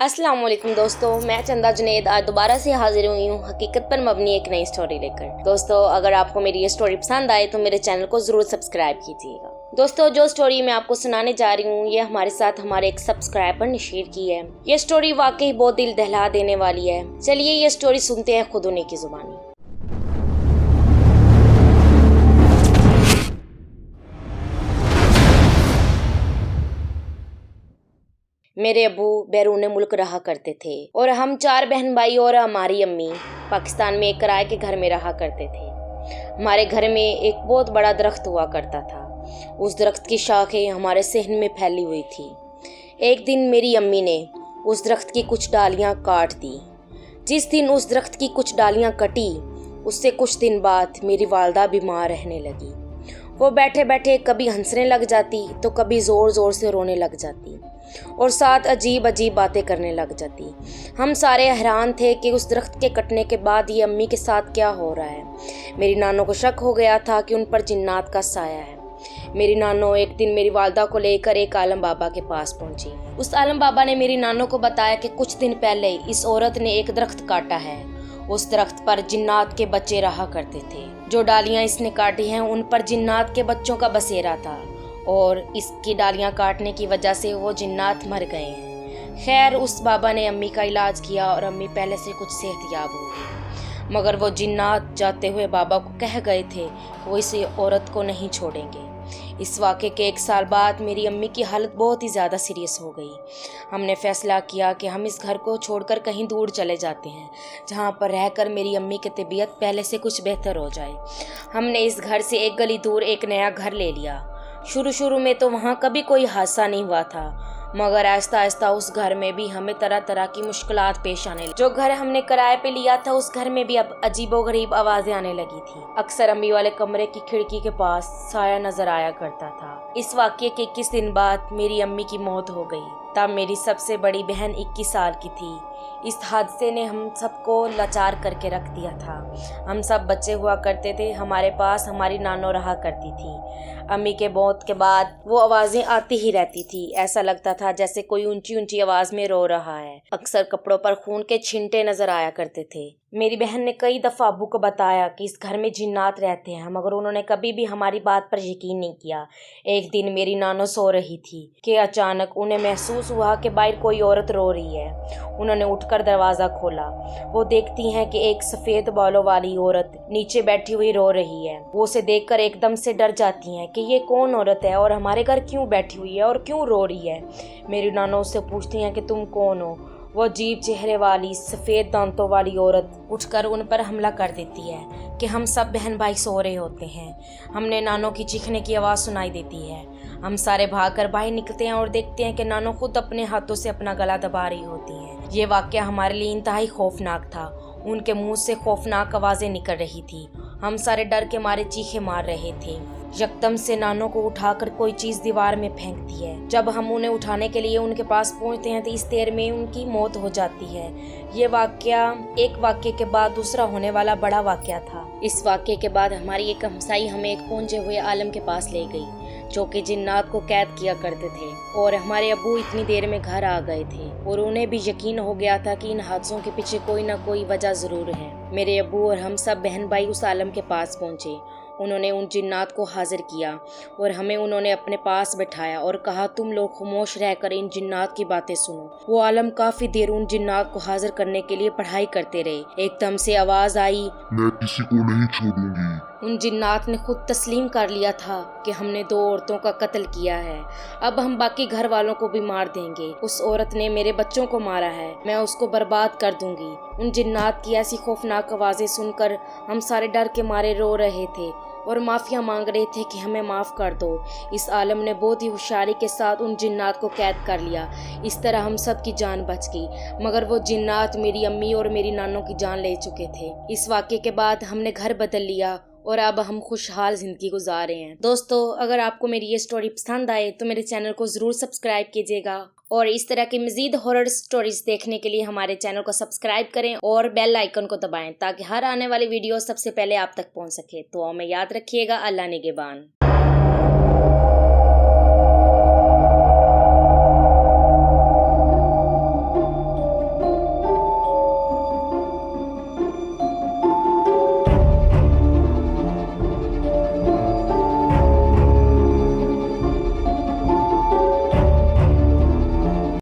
अस्सलाम वालेकुम दोस्तों, मैं चंदा जुनैद आज दोबारा से हाजिर हुई हूँ हकीकत पर मबनी एक नई स्टोरी लेकर। दोस्तों, अगर आपको मेरी ये स्टोरी पसंद आए तो मेरे चैनल को ज़रूर सब्सक्राइब कीजिएगा। दोस्तों, जो स्टोरी मैं आपको सुनाने जा रही हूँ ये हमारे साथ हमारे एक सब्सक्राइबर ने शेयर की है। ये स्टोरी वाकई बहुत दिल दहला देने वाली है। चलिए ये स्टोरी सुनते हैं खुद उन्हीं की जुबानी। मेरे अबू बैरून मुल्क रहा करते थे और हम 4 बहन भाई और हमारी अम्मी पाकिस्तान में एक किराए के घर में रहा करते थे। हमारे घर में एक बहुत बड़ा दरख्त हुआ करता था। उस दरख्त की शाखें हमारे सहन में फैली हुई थी। एक दिन मेरी अम्मी ने उस दरख्त की कुछ डालियां काट दी। जिस दिन उस दरख्त की कुछ डालियां कटी, उससे कुछ दिन बाद मेरी वालदा बीमार रहने लगी। वो बैठे बैठे कभी हंसने लग जाती तो कभी ज़ोर ज़ोर से रोने लग जाती और साथ अजीब अजीब बातें करने लग जाती। हम सारे हैरान थे कि उस दरख्त के कटने के बाद ये अम्मी के साथ क्या हो रहा है। मेरी नानों को शक हो गया था कि उन पर जिन्नात का साया है। मेरी नानो एक दिन मेरी वालदा को लेकर एक आलम बाबा के पास पहुंची। उस आलम बाबा ने मेरी नानों को बताया कि कुछ दिन पहले इस औरत ने एक दरख्त काटा है। उस दरख्त पर जिन्नात के बच्चे रहा करते थे। जो डालियां इसने काटी हैं उन पर जिन्नात के बच्चों का बसेरा था और इसकी डालियां काटने की वजह से वो जिन्नात मर गए हैं। खैर, उस बाबा ने अम्मी का इलाज किया और अम्मी पहले से कुछ सेहतयाब हो गई, मगर वो जिन्नात जाते हुए बाबा को कह गए थे वो इस औरत को नहीं छोड़ेंगे। इस वाक़े के 1 साल बाद मेरी अम्मी की हालत बहुत ही ज़्यादा सीरियस हो गई। हमने फ़ैसला किया कि हम इस घर को छोड़कर कहीं दूर चले जाते हैं, जहाँ पर रहकर मेरी अम्मी की तबीयत पहले से कुछ बेहतर हो जाए। हमने इस घर से एक गली दूर एक नया घर ले लिया। शुरू में तो वहाँ कभी कोई हादसा नहीं हुआ था, मगर आहिस्ता आहिस्ता उस घर में भी हमें तरह तरह की मुश्किलात पेश आने लगी। जो घर हमने किराए पे लिया था उस घर में भी अब अजीबोगरीब आवाज़ें आने लगी थी। अक्सर अम्मी वाले कमरे की खिड़की के पास साया नजर आया करता था। इस वाक़ये के 21 दिन बाद मेरी अम्मी की मौत हो गई। तब मेरी सबसे बड़ी बहन 21 साल की थी। इस हादसे ने हम सबको लाचार करके रख दिया था। हम सब बच्चे हुआ करते थे। हमारे पास हमारी नानो रहा करती थी। अम्मी के मौत के बाद वो आवाज़ें आती ही रहती थी। ऐसा लगता था जैसे कोई ऊंची ऊंची आवाज़ में रो रहा है। अक्सर कपड़ों पर खून के छिंटे नजर आया करते थे। मेरी बहन ने कई दफ़ा अब्बू को बताया कि इस घर में जिन्नात रहते हैं, मगर उन्होंने कभी भी हमारी बात पर यकीन नहीं किया। एक दिन मेरी नानो सो रही थी कि अचानक उन्हें महसूस हुआ कि बाहर कोई औरत रो रही है। उन्होंने उठकर दरवाज़ा खोला। वो देखती हैं कि एक सफ़ेद बालों वाली औरत नीचे बैठी हुई रो रही है। वो उसे देखकर एकदम से डर जाती हैं कि ये कौन औरत है और हमारे घर क्यों बैठी हुई है और क्यों रो रही है। मेरी नानो उससे पूछती हैं कि तुम कौन हो। वो अजीब चेहरे वाली सफ़ेद दांतों वाली औरत उठकर उन पर हमला कर देती है कि हम सब बहन भाई सो रहे होते हैं। हमने नानो की चीखने की आवाज़ सुनाई देती है। हम सारे भागकर बाहर निकलते हैं और देखते हैं कि नानो खुद अपने हाथों से अपना गला दबा रही होती हैं। ये वाक़या हमारे लिए इंतहाई खौफनाक था। उनके मुंह से खौफनाक आवाज़ें निकल रही थी। हम सारे डर के मारे चीखे मार रहे थे। यकदम से नानो को उठाकर कोई चीज़ दीवार में फेंकती है। जब हम उन्हें उठाने के लिए उनके पास पहुंचते हैं तो इस देर में उनकी मौत हो जाती है। ये वाक़या एक वाक़ये के बाद दूसरा होने वाला बड़ा वाक़या था। इस वाक़ये के बाद हमारी एक हमसाई हमें एक पहुंचे हुए आलम के पास ले गई जो कि जिन्नात को कैद किया करते थे, और हमारे अब्बू इतनी देर में घर आ गए थे और उन्हें भी यकीन हो गया था कि इन हादसों के पीछे कोई ना कोई वजह ज़रूर है। मेरे अब्बू और हम सब बहन भाई उस आलम के पास पहुँचे। उन्होंने उन जिन्नात को हाजिर किया और हमें उन्होंने अपने पास बैठाया और कहा, तुम लोग खामोश रहकर इन जिन्नात की बातें सुनो। वो आलम काफ़ी देर उन जिन्नात को हाजिर करने के लिए पढ़ाई करते रहे। एकदम से आवाज़ आई, मैं किसी को नहीं छोड़ूंगी। उन जिन्नात ने खुद तस्लीम कर लिया था कि हमने 2 औरतों का कत्ल किया है। अब हम बाकी घर वालों को भी मार देंगे। उस औरत ने मेरे बच्चों को मारा है, मैं उसको बर्बाद कर दूंगी। उन जिन्नात की ऐसी खौफनाक आवाज़ें सुनकर हम सारे डर के मारे रो रहे थे और माफ़िया मांग रहे थे कि हमें माफ़ कर दो। इस आलम ने बहुत ही होशियारी के साथ उन जिन्नात को कैद कर लिया। इस तरह हम सब की जान बच गई, मगर वो जिन्नात मेरी अम्मी और मेरी नानों की जान ले चुके थे। इस वाक़े के बाद हमने घर बदल लिया और अब हम खुशहाल ज़िंदगी गुजार रहे हैं। दोस्तों, अगर आपको मेरी ये स्टोरी पसंद आए तो मेरे चैनल को ज़रूर सब्सक्राइब कीजिएगा और इस तरह की मज़ीद हॉरर स्टोरीज देखने के लिए हमारे चैनल को सब्सक्राइब करें और बेल आइकन को दबाएं ताकि हर आने वाली वीडियो सबसे पहले आप तक पहुंच सके। तो हमें याद रखिएगा। अल्लाह निगहबान।